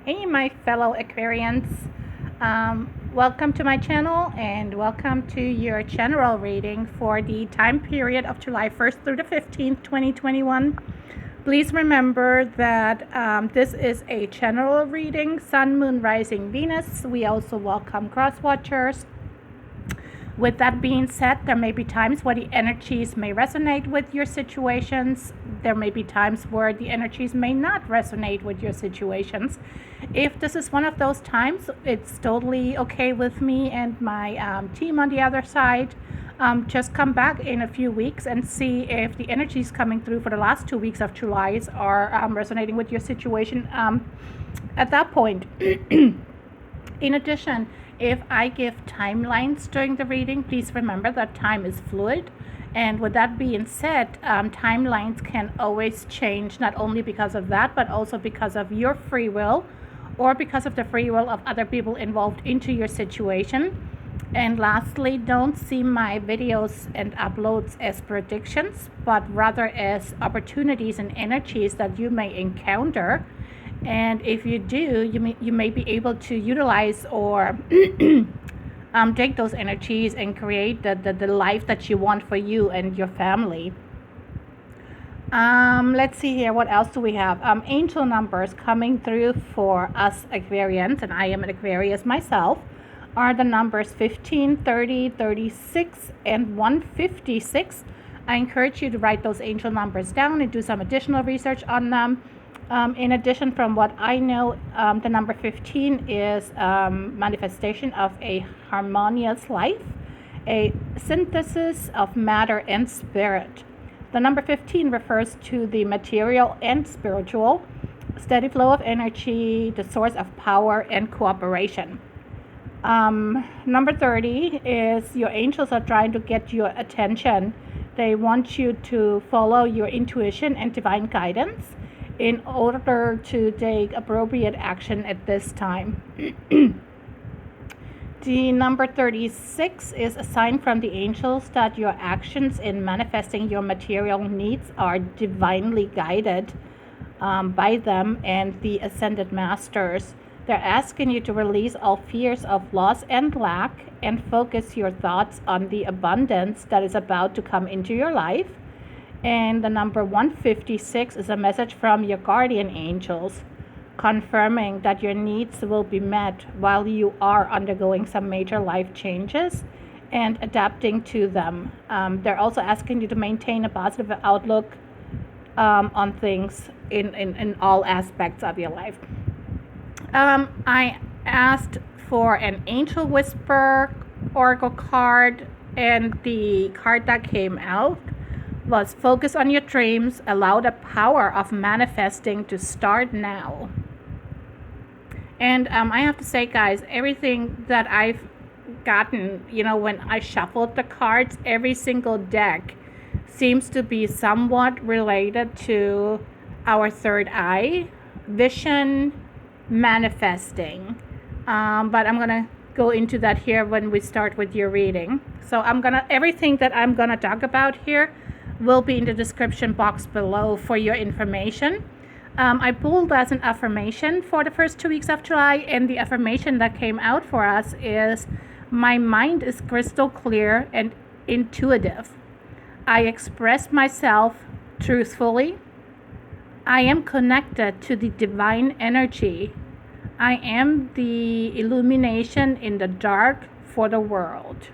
Hey, my fellow Aquarians. Welcome to my channel and welcome to your general reading for the time period of July 1st through the 15th, 2021. Please remember that this is a general reading, Sun, Moon, Rising, Venus. We also welcome cross watchers. With that being said, there may be times where the energies may resonate with your situations. There may be times where the energies may not resonate with your situations. If this is one of those times, it's totally okay with me and my team on the other side. Just come back in a few weeks and see if the energies coming through for the last 2 weeks of July are resonating with your situation at that point. In addition, if I give timelines during the reading, please remember that time is fluid. And with that being said, timelines can always change, not only because of that, but also because of your free will or because of the free will of other people involved into your situation. And lastly, don't see my videos and uploads as predictions, but rather as opportunities and energies that you may encounter. And if you do, you may be able to utilize or take those energies and create the life that you want for you and your family. Let's see here. What else do we have? Angel numbers coming through for us Aquarians, and I am an Aquarius myself, are the numbers 15, 30, 36, and 156. I encourage you to write those angel numbers down and do some additional research on them. In addition, from what I know, the number 15 is manifestation of a harmonious life, a synthesis of matter and spirit. The number 15 refers to the material and spiritual, steady flow of energy, the source of power and cooperation. Number 30 is your angels are trying to get your attention. They want you to follow your intuition and divine guidance in order to take appropriate action at this time. The number 36 is a sign from the angels that your actions in manifesting your material needs are divinely guided by them and the ascended masters. They're asking you to release all fears of loss and lack and focus your thoughts on the abundance that is about to come into your life. And the number 156 is a message from your guardian angels confirming that your needs will be met while you are undergoing some major life changes and adapting to them. They're also asking you to maintain a positive outlook on things in all aspects of your life. I asked for an Angel Whisper Oracle card, and the card that came out was focus on your dreams, allow the power of manifesting to start now. And I have to say, guys, everything that I've gotten, when I shuffled the cards, every single deck seems to be somewhat related to our third eye, vision, manifesting. But I'm going to go into that here when we start with your reading. So everything that I'm going to talk about here will be in the description box below for your information. I pulled as an affirmation for the first 2 weeks of July, and the affirmation that came out for us is, my mind is crystal clear and intuitive. I express myself truthfully. I am connected to the divine energy. I am the illumination in the dark for the world.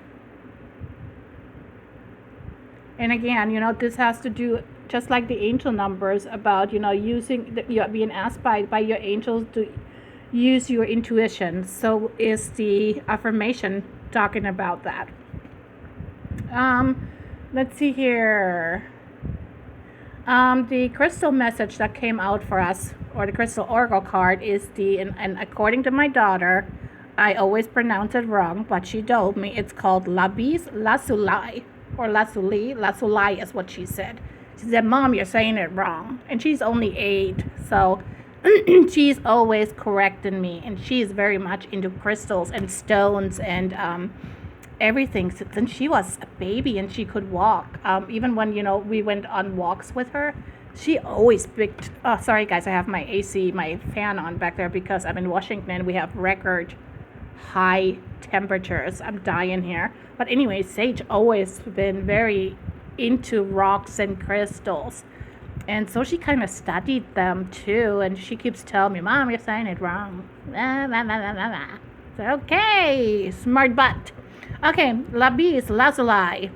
And again, this has to do, just like the angel numbers, about, you're being asked by your angels to use your intuition. So is the affirmation talking about that. Let's see here. The crystal message that came out for us, or the crystal oracle card, is and according to my daughter, I always pronounce it wrong, but she told me it's called Lapis Lazuli. Or Lazuli is what she said. She said, Mom, you're saying it wrong. And she's only 8, so she's always correcting me. And she's very much into crystals and stones and everything since she was a baby and she could walk. Even when, we went on walks with her, She always picked, oh, sorry guys, I have my AC, my fan on back there because I'm in Washington. We have record high temperatures. I'm dying here. But anyway, Sage always been very into rocks and crystals. And so she kind of studied them too. And she keeps telling me, Mom, you're saying it wrong. So, okay, smart butt. Okay, Lapis Lazuli.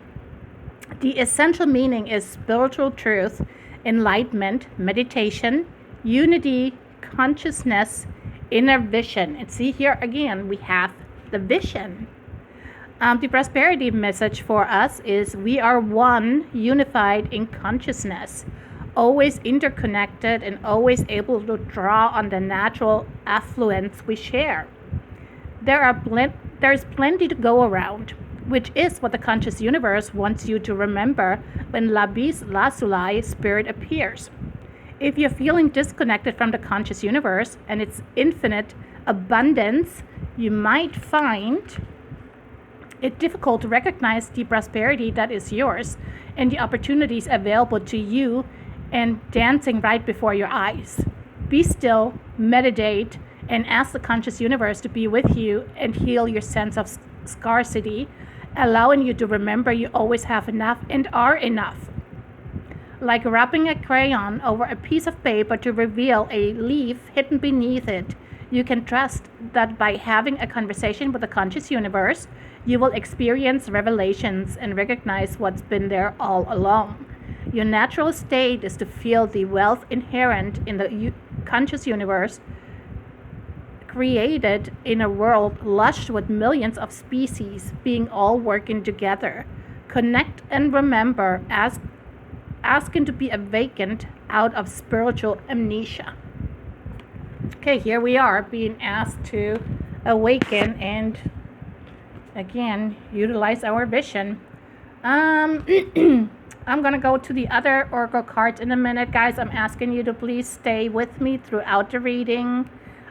The essential meaning is spiritual truth, enlightenment, meditation, unity, consciousness, inner vision. And see here again, we have the vision. The prosperity message for us is we are one, unified in consciousness, always interconnected and always able to draw on the natural affluence we share. There's plenty to go around, which is what the conscious universe wants you to remember when Lapis Lazuli spirit appears. If you're feeling disconnected from the conscious universe and its infinite abundance, you might find it difficult to recognize the prosperity that is yours and the opportunities available to you and dancing right before your eyes. Be still, meditate, and ask the conscious universe to be with you and heal your sense of scarcity, allowing you to remember you always have enough and are enough. Like wrapping a crayon over a piece of paper to reveal a leaf hidden beneath it, you can trust that by having a conversation with the conscious universe, you will experience revelations and recognize what's been there all along. Your natural state is to feel the wealth inherent in the conscious universe, created in a world lush with millions of species being all working together. Connect and remember, asking to be awakened out of spiritual amnesia. Okay, here we are being asked to awaken and again utilize our vision. I'm gonna go to the other oracle cards in a minute, guys. I'm asking you to please stay with me throughout the reading.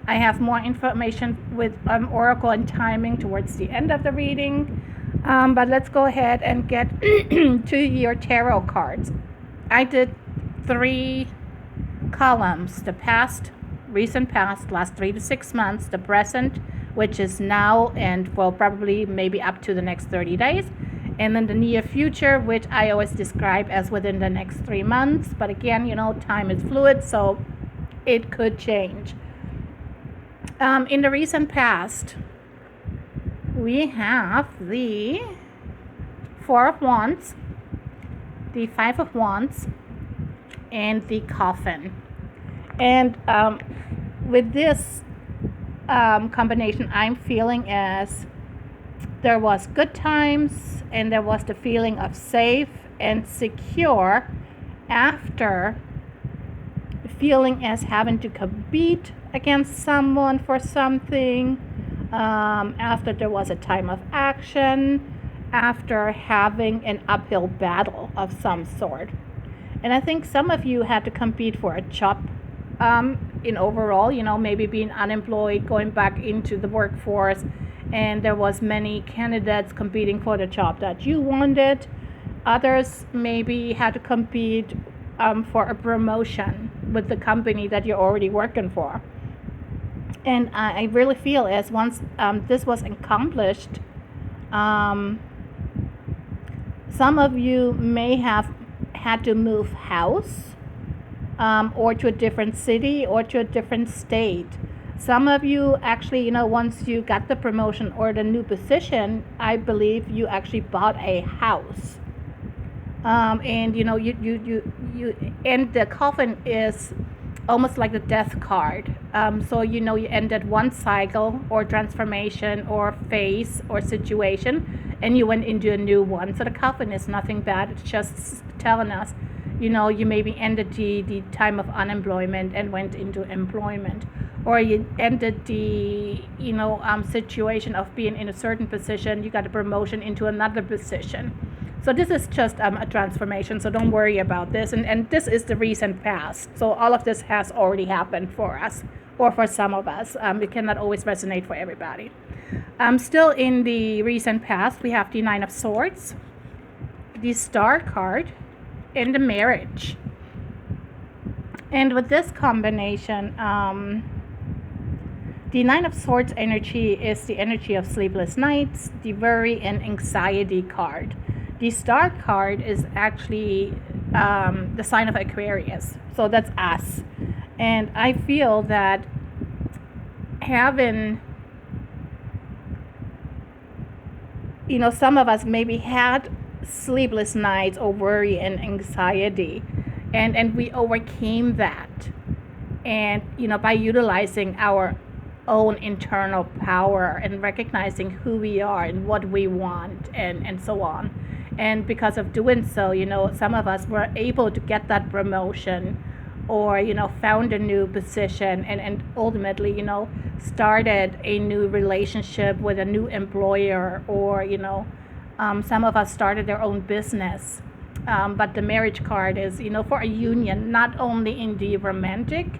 I have more information with oracle and timing towards the end of the reading, but let's go ahead and get to your tarot cards. I did 3 columns: the past, recent past, last 3 to 6 months, the present, which is now and will probably maybe up to the next 30 days, and then the near future, which I always describe as within the next 3 months. But again, time is fluid, so it could change. In the recent past, we have the 4 of Wands, the 5 of Wands, and the Coffin. And with this combination, I'm feeling as there was good times and there was the feeling of safe and secure after feeling as having to compete against someone for something, after there was a time of action, after having an uphill battle of some sort. And I think some of you had to compete for a job in overall, maybe being unemployed, going back into the workforce, and there was many candidates competing for the job that you wanted. Others maybe had to compete for a promotion with the company that you're already working for. And I really feel as once this was accomplished, some of you may have had to move house, or to a different city or to a different state. Some of you actually, once you got the promotion or the new position, I believe you actually bought a house. And you and the Coffin is almost like the death card. So you ended one cycle or transformation or phase or situation, and you went into a new one. So the Coffin is nothing bad. It's just telling us, you maybe ended the time of unemployment and went into employment, or you ended the situation of being in a certain position, you got a promotion into another position. So this is just a transformation, so don't worry about this. And this is the recent past. So all of this has already happened for us, or for some of us. It cannot always resonate for everybody. Still in the recent past, we have the 9 of Swords, the Star card, and the Marriage. And with this combination, the Nine of Swords energy is the energy of sleepless nights, the worry and anxiety card. The Star card is actually the sign of Aquarius. So that's us. And I feel that having, some of us maybe had sleepless nights or worry and anxiety, and we overcame that. And, by utilizing our own internal power and recognizing who we are and what we want and so on. And because of doing so, some of us were able to get that promotion or, found a new position and ultimately, started a new relationship with a new employer or, some of us started their own business. But the marriage card is, for a union, not only in the romantic,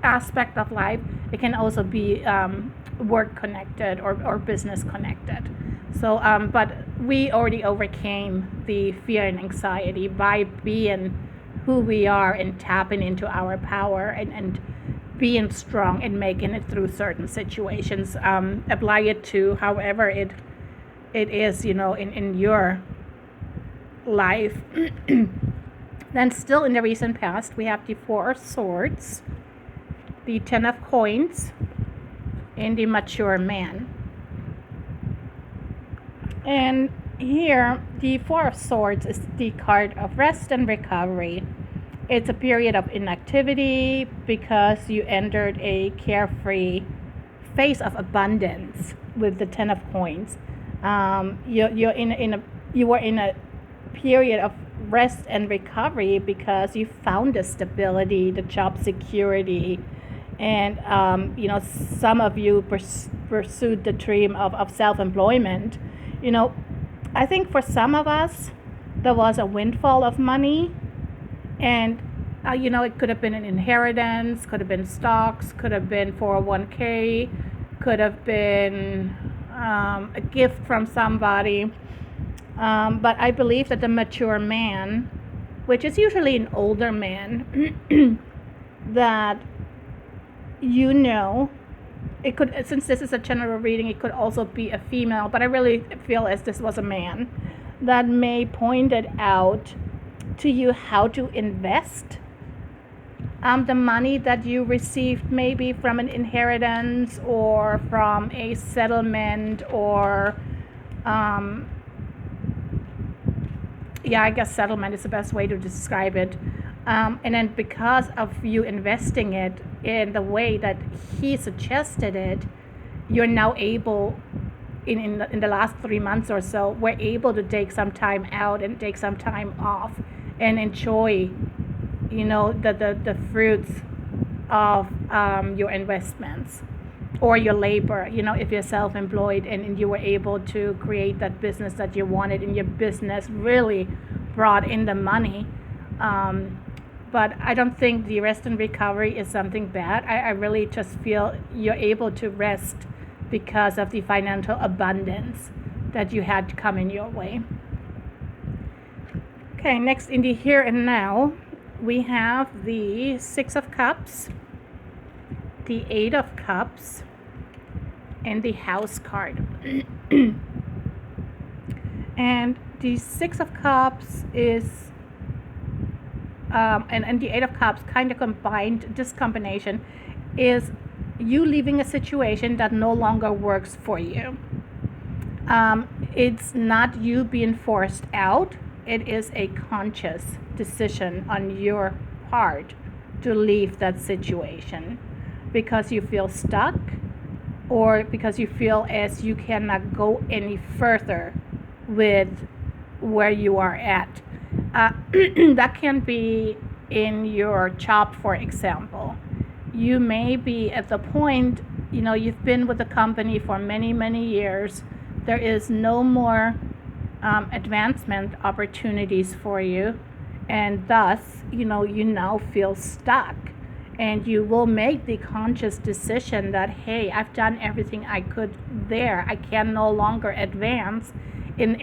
aspect of life, it can also be work connected or business connected. So but we already overcame the fear and anxiety by being who we are and tapping into our power and being strong and making it through certain situations. Apply it to however it is, in your life. Then still in the recent past, we have the Four of Swords, the Ten of Coins, and the Mature Man. And here, the Four of Swords is the card of rest and recovery. It's a period of inactivity because you entered a carefree phase of abundance with the Ten of Coins. You were in a period of rest and recovery because you found the stability, the job security, and some of you pursued the dream of self-employment. I think for some of us there was a windfall of money, and it could have been an inheritance, could have been stocks, could have been 401k, could have been a gift from somebody. But I believe that the mature man, which is usually an older man, that it could, since this is a general reading, it could also be a female, but I really feel as this was a man, that may pointed out to you how to invest the money that you received maybe from an inheritance or from a settlement or I guess settlement is the best way to describe it. And then because of you investing it in the way that he suggested it, you're now able, in the last 3 months or so, we're able to take some time out and take some time off and enjoy, the fruits of your investments or your labor. If you're self-employed and you were able to create that business that you wanted, and your business really brought in the money. But I don't think the rest and recovery is something bad. I really just feel you're able to rest because of the financial abundance that you had come in your way. Okay, next in the here and now, we have the Six of Cups, the Eight of Cups, and the House card. And the Six of Cups is and the Eight of Cups kind of combined. This combination is you leaving a situation that no longer works for you. It's not you being forced out. It is a conscious decision on your part to leave that situation because you feel stuck or because you feel as you cannot go any further with where you are at. That can be in your job, for example. You may be at the point, you've been with the company for many, many years. There is no more advancement opportunities for you, and thus, you now feel stuck. And you will make the conscious decision that, hey, I've done everything I could there. I can no longer advance in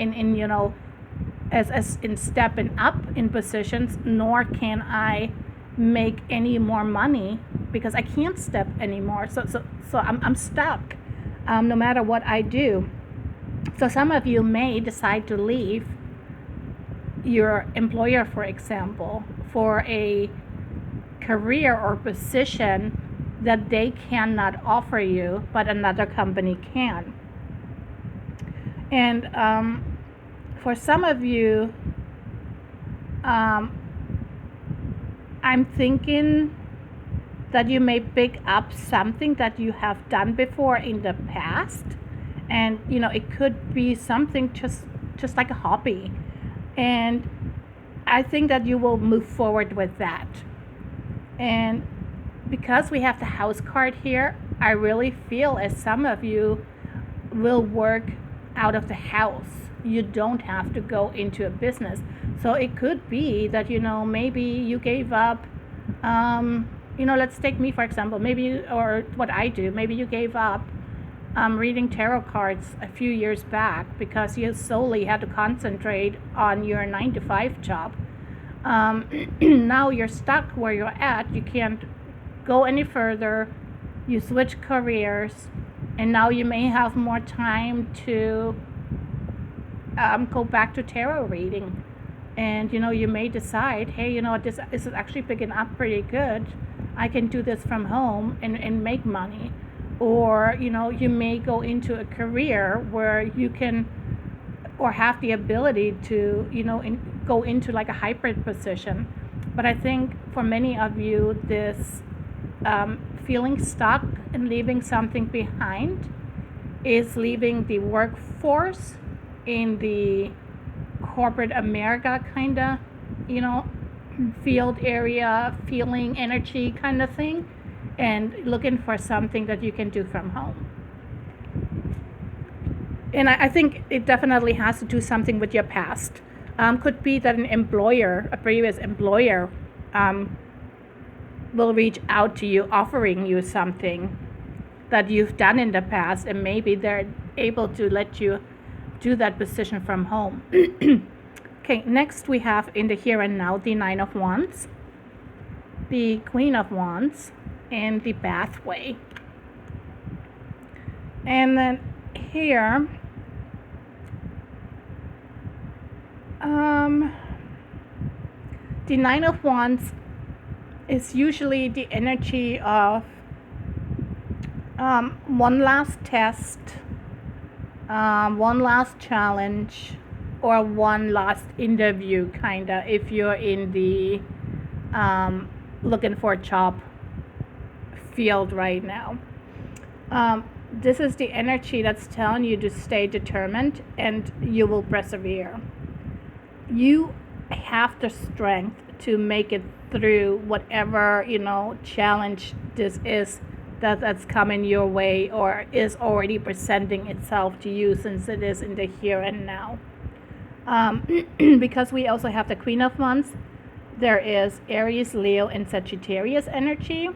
as in stepping up in positions, nor can I make any more money because I can't step anymore. So I'm stuck no matter what I do. So some of you may decide to leave your employer, for example, for a career or position that they cannot offer you, but another company can. And for some of you, I'm thinking that you may pick up something that you have done before in the past, and it could be something just like a hobby, and I think that you will move forward with that. And because we have the house card here, I really feel as some of you will work out of the house. You don't have to go into a business. So it could be that maybe you gave up, let's take me for example, or what I do, maybe you gave up reading tarot cards a few years back because you solely had to concentrate on your 9-to-5 job. Now you're stuck where you're at. You can't go any further. You switch careers, and now you may have more time to go back to tarot reading. And you may decide, hey, this is actually picking up pretty good. I can do this from home and make money. Or you may go into a career where you can or have the ability to go into like a hybrid position. But I think for many of you, this feeling stuck and leaving something behind is leaving the workforce in the corporate America kind of field area, feeling energy kind of thing, and looking for something that you can do from home. And I think it definitely has to do something with your past. Could be that a previous employer, will reach out to you offering you something that you've done in the past, and maybe they're able to let you do that position from home. Okay, next we have in the here and now the 9 of Wands, the Queen of Wands, and the Pathway. And then here, the 9 of Wands is usually the energy of one last test, one last challenge, or one last interview, kinda, if you're in the looking for a job field right now. This is the energy that's telling you to stay determined, and you will persevere. You have the strength to make it through whatever challenge this is that's coming your way, or is already presenting itself to you, since it is in the here and now. Because we also have the Queen of Wands, there is Aries, Leo, and Sagittarius energy.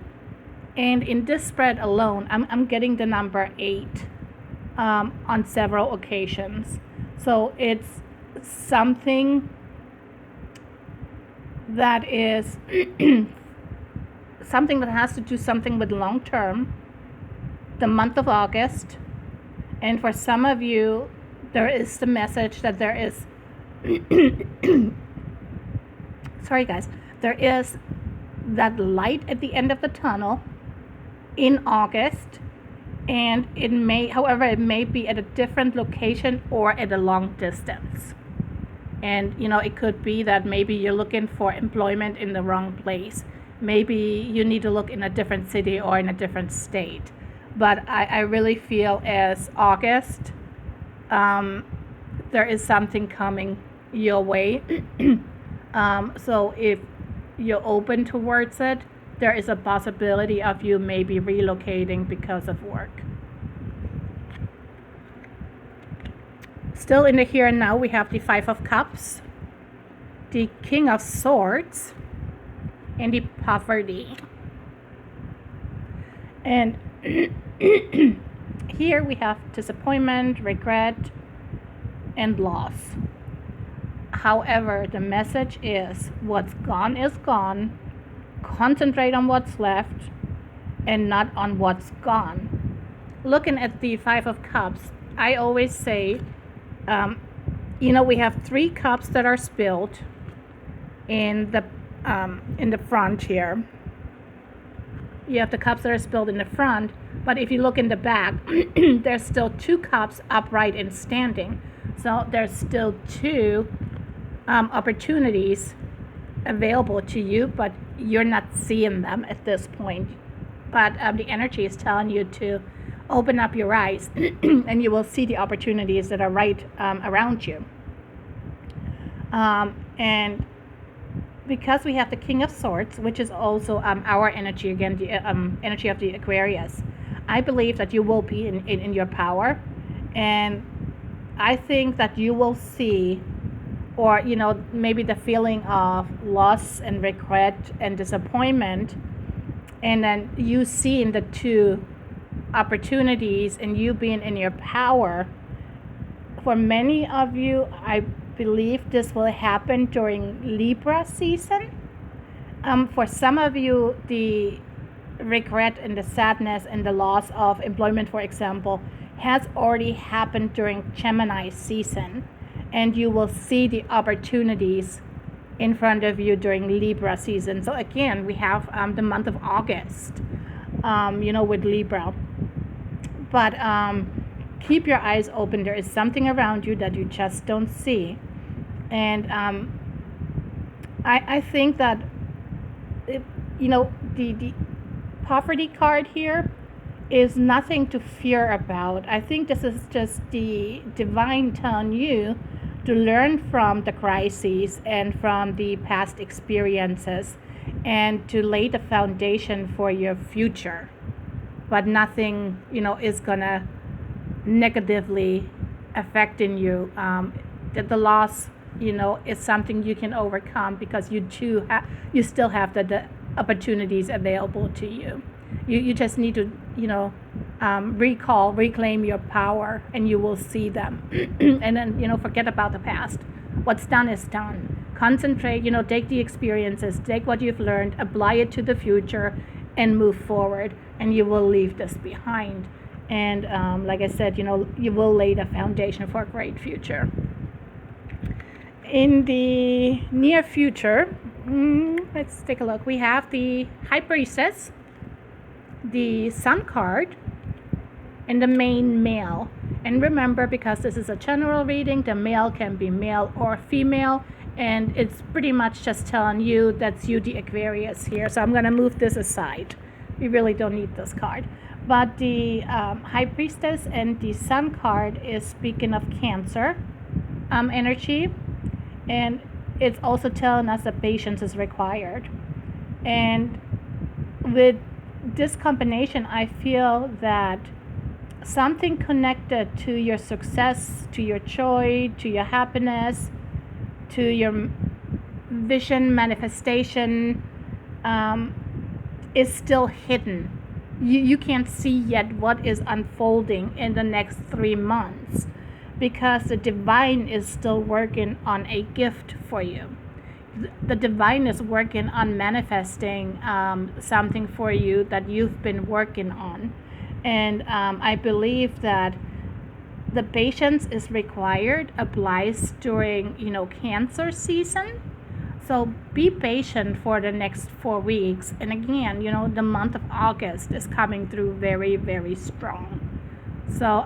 And in this spread alone, I'm getting the number 8 on several occasions. So it's something that is something that has to do something with long term, the month of August. And for some of you, there is the message that there is sorry guys, there is that light at the end of the tunnel in August, and it may be at a different location or at a long distance. And it could be that maybe you're looking for employment in the wrong place. Maybe you need to look in a different city or in a different state. But I really feel as August, there is something coming your way. So if you're open towards it, there is a possibility of you maybe relocating because of work. Still in the here and now, we have the 5 of Cups, the King of Swords, and the Poverty. And here we have disappointment, regret, and loss. However, the message is what's gone is gone. Concentrate on what's left and not on what's gone. Looking at the Five of Cups, I always say, we have 3 cups that are spilled in the front here. You have the cups that are spilled in the front, but if you look in the back, there's still 2 cups upright and standing. So there's still 2 opportunities available to you, but you're not seeing them at this point. But the energy is telling you to open up your eyes and you will see the opportunities that are right around you. And because we have the King of Swords, which is also our energy, again, the energy of the Aquarius, I believe that you will be in your power. And I think that you will see, or, maybe the feeling of loss and regret and disappointment, and then you seeing the 2 opportunities and you being in your power. For many of you, I believe this will happen during Libra season. For some of you, the regret and the sadness and the loss of employment, for example, has already happened during Gemini season, and you will see the opportunities in front of you during Libra season. So again, we have the month of August, with Libra. But keep your eyes open. There is something around you that you just don't see. And I think that, the poverty card here is nothing to fear about. I think this is just the divine telling you to learn from the crises and from the past experiences and to lay the foundation for your future. But nothing, is gonna negatively affecting you. That the loss, is something you can overcome because you still have the opportunities available to you. You just need to, reclaim your power, and you will see them. And then, forget about the past. What's done is done. Concentrate, take the experiences, take what you've learned, apply it to the future, and move forward, and you will leave this behind. And like I said, you will lay the foundation for a great future. In the near future, let's take a look. We have the High Priestess, the Sun card, and the main male. And remember, because this is a general reading, the male can be male or female, and it's pretty much just telling you that's you, the Aquarius here. So I'm going to move this aside. We really don't need this card. But the High Priestess and the Sun card is speaking of Cancer energy, and it's also telling us that patience is required. And with this combination, I feel that something connected to your success, to your joy, to your happiness, to your vision manifestation is still hidden. You can't see yet what is unfolding in the next 3 months because the divine is still working on a gift for you. The divine is working on manifesting something for you that you've been working on. And I believe that the patience is required applies during, Cancer season. So be patient for the next 4 weeks. And again, the month of August is coming through very, very strong. So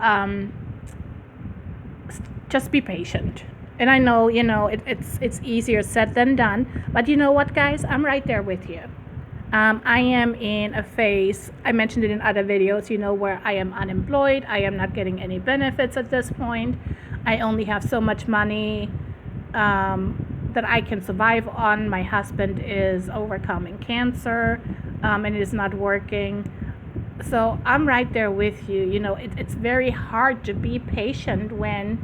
just be patient. And I know, it's easier said than done. But you know what, guys? I'm right there with you. I am in a phase, I mentioned it in other videos, where I am unemployed. I am not getting any benefits at this point. I only have so much money that I can survive on. My husband is overcoming cancer and it is not working. So I'm right there with you. It's very hard to be patient when,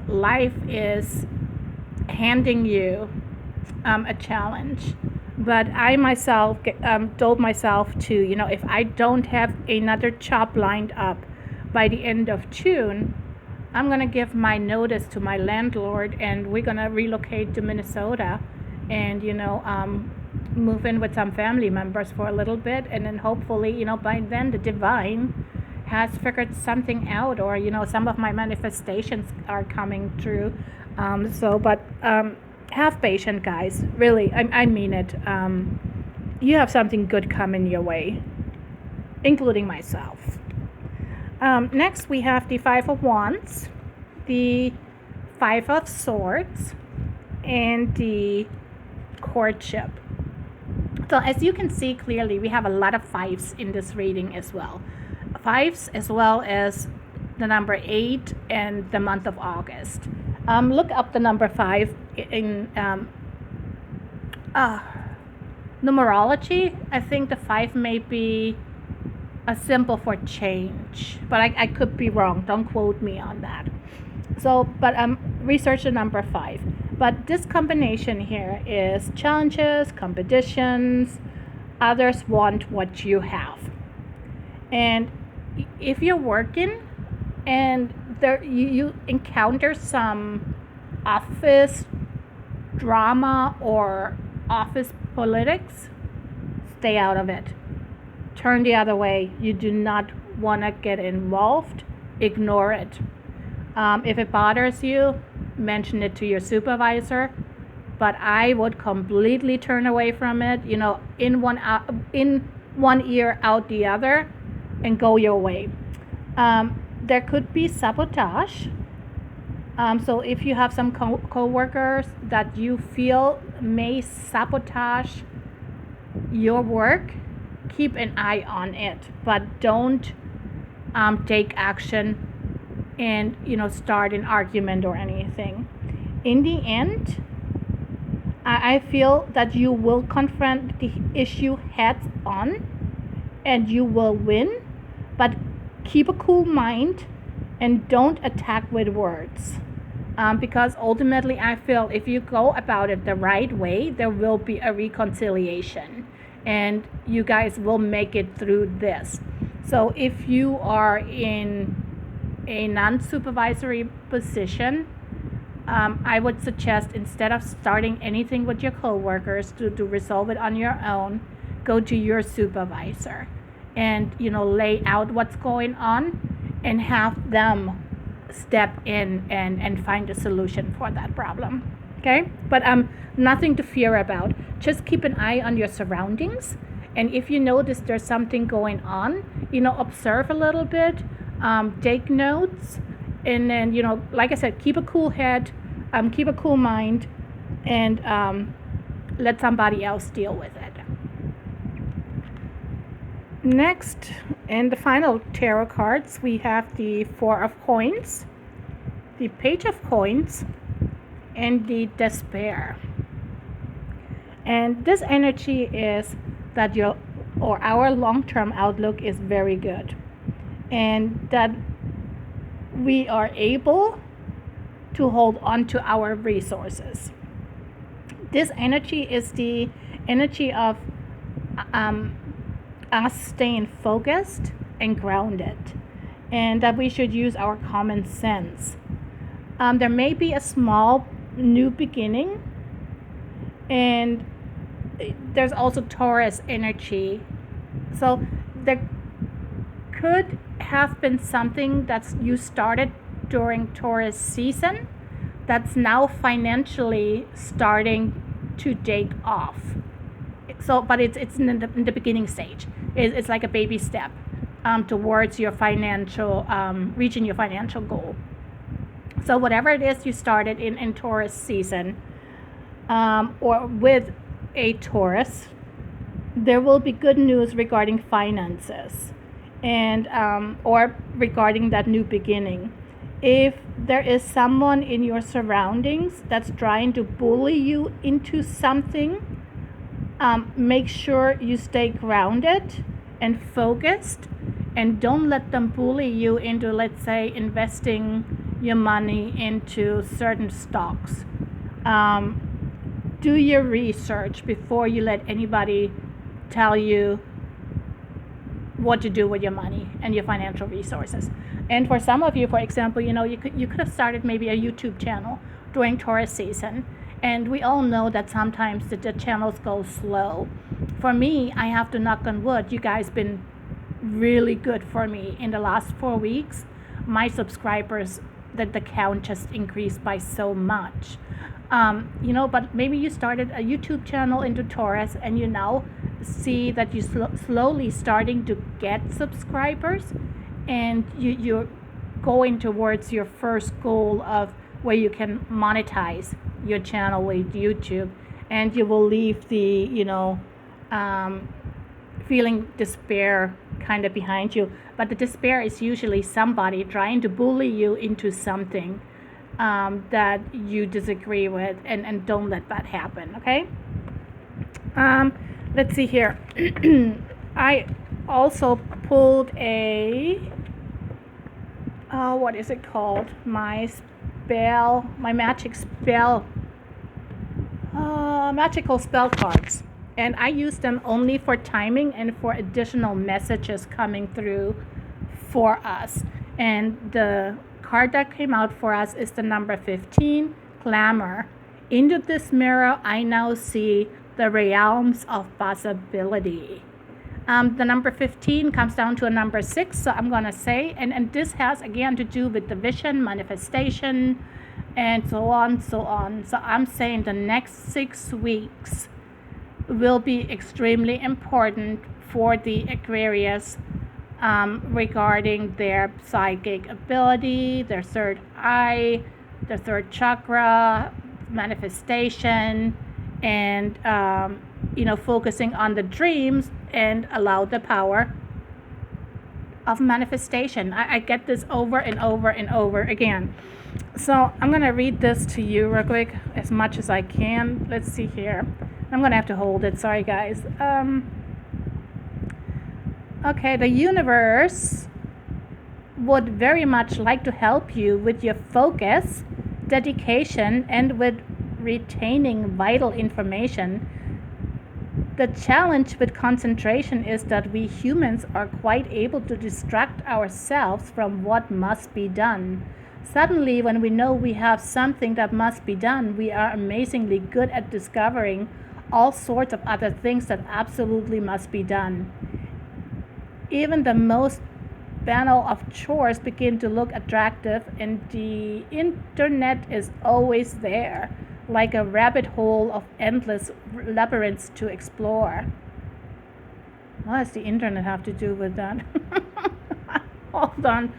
life is handing you a challenge. But I myself told myself to, if I don't have another job lined up by the end of June, I'm going to give my notice to my landlord, and we're going to relocate to Minnesota and, move in with some family members for a little bit. And then hopefully, by then the divine has figured something out, or, some of my manifestations are coming true. But have patience, guys. Really, I mean it. You have something good coming your way, including myself. Next, we have the Five of Wands, the Five of Swords, and the Courtship. So as you can see clearly, we have a lot of fives in this reading as well. Fives as well as the number 8 and the month of August. Look up the number 5 in numerology. I think the 5 may be a symbol for change, but I could be wrong. Don't quote me on that. But research the number 5. But this combination here is challenges, competitions. Others want what you have. And if you're working and there you encounter some office drama or office politics, stay out of it. Turn the other way. You do not want to get involved. Ignore it. If it bothers you, mention it to your supervisor. But I would completely turn away from it. In one ear, out the other, and go your way. There could be sabotage. So if you have some co-workers that you feel may sabotage your work, keep an eye on it, but don't take action and start an argument or anything. In the end, I feel that you will confront the issue heads on and you will win, but keep a cool mind and don't attack with words. Because ultimately I feel if you go about it the right way, there will be a reconciliation and you guys will make it through this. So if you are in a non-supervisory position, I would suggest instead of starting anything with your coworkers to resolve it on your own, go to your supervisor and lay out what's going on and have them step in and find a solution for that problem. Okay, but nothing to fear about. Just keep an eye on your surroundings, and if you notice there's something going on, observe a little bit, take notes, and then like I said, keep a cool head, keep a cool mind, and let somebody else deal with it. Next, and the final tarot cards, we have the Four of Coins, the Page of Coins, and the Despair. And this energy is that our long-term outlook is very good, and that we are able to hold on to our resources. This energy is the energy of us staying focused and grounded, and that we should use our common sense. There may be a small new beginning, and there's also Taurus energy. So there could have been something that you started during Taurus season that's now financially starting to take off. So, but it's in the beginning stage. It's like a baby step towards your financial, reaching your financial goal. So whatever it is you started in Taurus season, or with a Taurus, there will be good news regarding finances, and or regarding that new beginning. If there is someone in your surroundings that's trying to bully you into something, make sure you stay grounded and focused, and don't let them bully you into, let's say, investing your money into certain stocks. Do your research before you let anybody tell you what to do with your money and your financial resources. And for some of you, for example, you could have started maybe a YouTube channel during Taurus season. And we all know that sometimes the channels go slow. For me, I have to knock on wood. You guys been really good for me in the last 4 weeks. My subscribers, that the count just increased by so much. But maybe you started a YouTube channel into Taurus and you now see that you slowly starting to get subscribers, and you're going towards your first goal of where you can monetize your channel with YouTube, and you will leave the feeling despair kind of behind you. But the despair is usually somebody trying to bully you into something that you disagree with, and don't let that happen. Okay. Let's see here. I also pulled a what is it called? My magical spell cards, and I use them only for timing and for additional messages coming through for us. And the card that came out for us is the number 15, Glamour. Into this mirror, I now see the realms of possibility. The number 15 comes down to a number 6, so I'm going to say, and this has again to do with the vision, manifestation, and so on. So I'm saying the next 6 weeks will be extremely important for the Aquarius regarding their psychic ability, their third eye, their third chakra, manifestation, and focusing on the dreams and allow the power of manifestation. I get this over and over and over again. So I'm going to read this to you real quick as much as I can. Let's see here. I'm going to have to hold it. Sorry, guys. Okay, the universe would very much like to help you with your focus, dedication, and with retaining vital information. The challenge with concentration is that we humans are quite able to distract ourselves from what must be done. Suddenly, when we know we have something that must be done, we are amazingly good at discovering all sorts of other things that absolutely must be done. Even the most banal of chores begin to look attractive, and the internet is always there, like a rabbit hole of endless labyrinths to explore. What does the internet have to do with that? Hold on.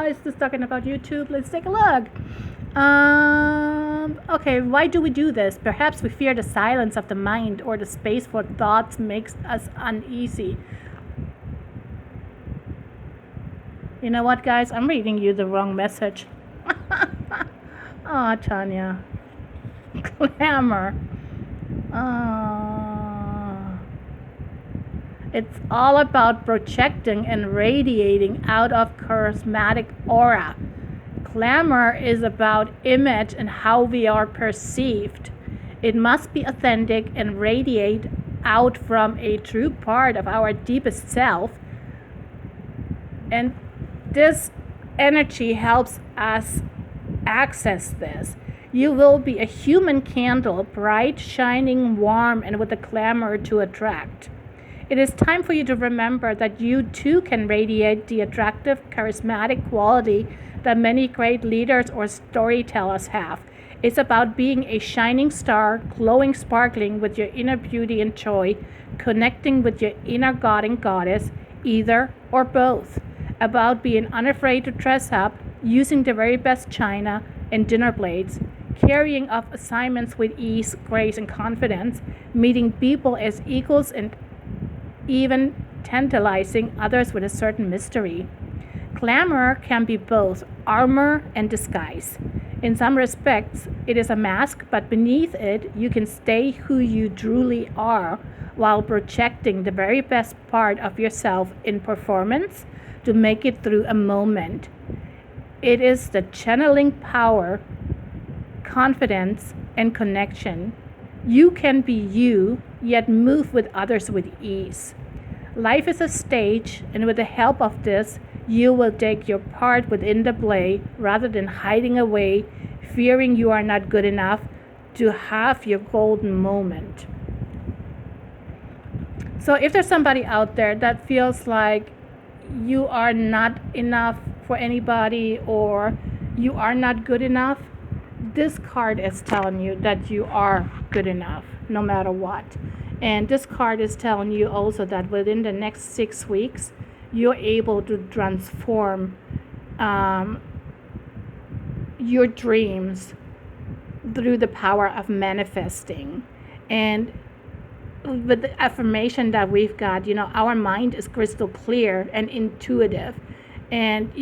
Is this talking about YouTube? Let's take a look. Okay, why do we do this? Perhaps we fear the silence of the mind, or the space for thoughts makes us uneasy. You know what, guys? I'm reading you the wrong message. Oh, Tanya. Glamour. It's all about projecting and radiating out of charismatic aura. Glamour is about image and how we are perceived. It must be authentic and radiate out from a true part of our deepest self. And this energy helps us access this. You will be a human candle, bright, shining, warm, and with a glamour to attract. It is time for you to remember that you too can radiate the attractive, charismatic quality that many great leaders or storytellers have. It's about being a shining star, glowing, sparkling with your inner beauty and joy, connecting with your inner god and goddess, either or both. About being unafraid to dress up, using the very best china and dinner plates, carrying off assignments with ease, grace, and confidence, meeting people as equals, and even tantalizing others with a certain mystery. Glamour can be both armor and disguise. In some respects, it is a mask, but beneath it, you can stay who you truly are while projecting the very best part of yourself in performance to make it through a moment. It is the channeling power, confidence, and connection. You can be you, yet move with others with ease. Life is a stage, and with the help of this, you will take your part within the play rather than hiding away, fearing you are not good enough to have your golden moment. So if there's somebody out there that feels like you are not enough for anybody or you are not good enough, this card is telling you that you are good enough no matter what. And this card is telling you also that within the next 6 weeks, you're able to transform your dreams through the power of manifesting. And with the affirmation that we've got, our mind is crystal clear and intuitive. And,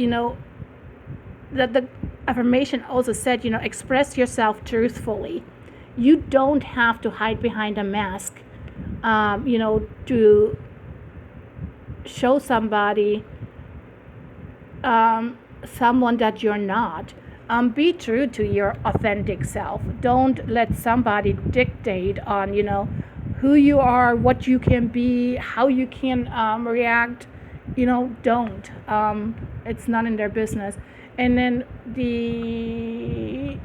that the affirmation also said, express yourself truthfully. You don't have to hide behind a mask, to show somebody, someone that you're not. Be true to your authentic self. Don't let somebody dictate on, who you are, what you can be, how you can react. Don't. It's none in their business. And then the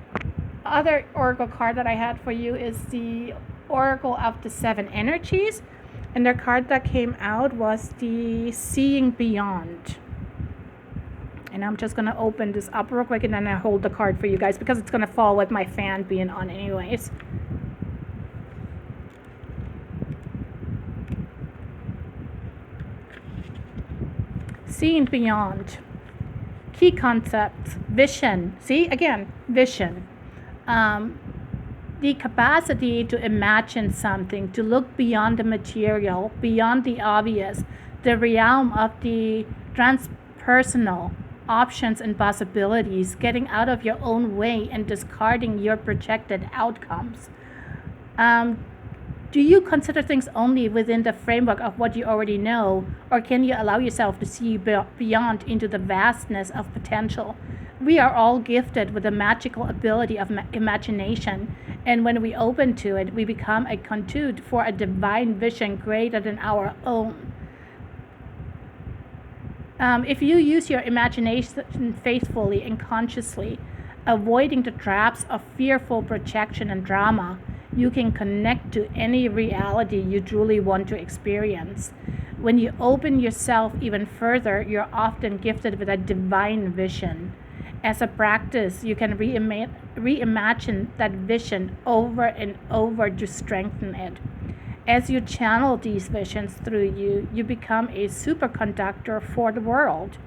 other oracle card that I had for you is the Oracle of the Seven Energies. And the card that came out was the Seeing Beyond. And I'm just going to open this up real quick and then I hold the card for you guys because it's going to fall with my fan being on anyways. Seeing beyond. Key concepts. Vision. See, again, vision. The capacity to imagine something, to look beyond the material, beyond the obvious, the realm of the transpersonal options and possibilities, getting out of your own way and discarding your projected outcomes. Do you consider things only within the framework of what you already know, or can you allow yourself to see beyond into the vastness of potential? We are all gifted with the magical ability of imagination, and when we open to it, we become a conduit for a divine vision greater than our own. If you use your imagination faithfully and consciously, avoiding the traps of fearful projection and drama, you can connect to any reality you truly want to experience. When you open yourself even further, you're often gifted with a divine vision. As a practice, you can reimagine that vision over and over to strengthen it. As you channel these visions through you, you become a superconductor for the world.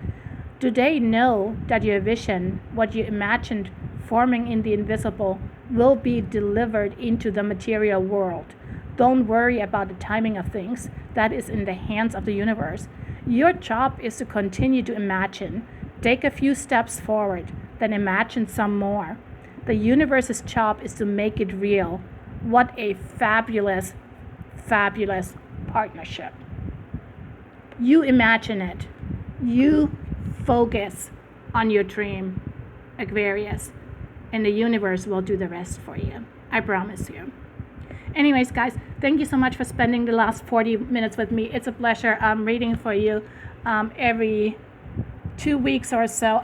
Today, know that your vision, what you imagined forming in the invisible, will be delivered into the material world. Don't worry about the timing of things. That is in the hands of the universe. Your job is to continue to imagine. Take a few steps forward, then imagine some more. The universe's job is to make it real. What a fabulous, fabulous partnership. You imagine it. You focus on your dream, Aquarius, and the universe will do the rest for you. I promise you. Anyways, guys, thank you so much for spending the last 40 minutes with me. It's a pleasure. I'm reading for you every 2 weeks or so.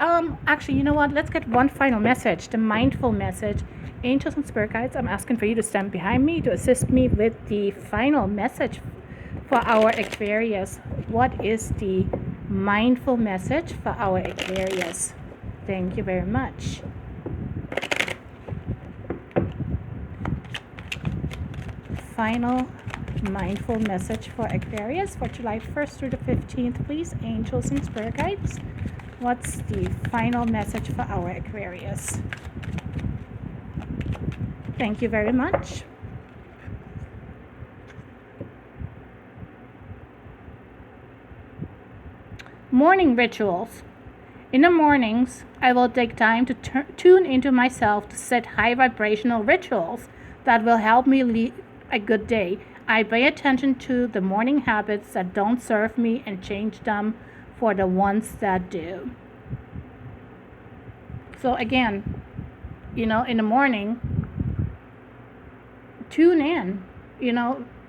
Actually, you know what? Let's get one final message, the mindful message. Angels and spirit guides, I'm asking for you to stand behind me to assist me with the final message for our Aquarius. What is the mindful message for our Aquarius? Thank you very much. Final mindful message for Aquarius for July 1st through the 15th, please. Angels and spirit guides, what's the final message for our Aquarius? Thank you very much. Morning rituals. In the mornings, I will take time to tune into myself to set high vibrational rituals that will help me lead a good day. I pay attention to the morning habits that don't serve me and change them for the ones that do. So again, in the morning, tune in,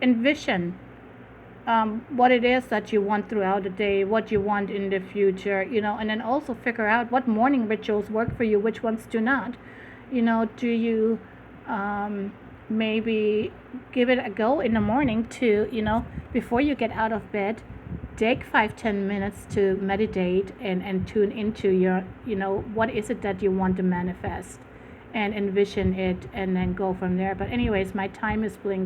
envision what it is that you want throughout the day, what you want in the future, and then also figure out what morning rituals work for you, which ones do not. Do you maybe give it a go in the morning to, before you get out of bed, take 5-10 minutes to meditate and tune into your, what is it that you want to manifest, and envision it, and then go from there. But anyways, my time is blinking.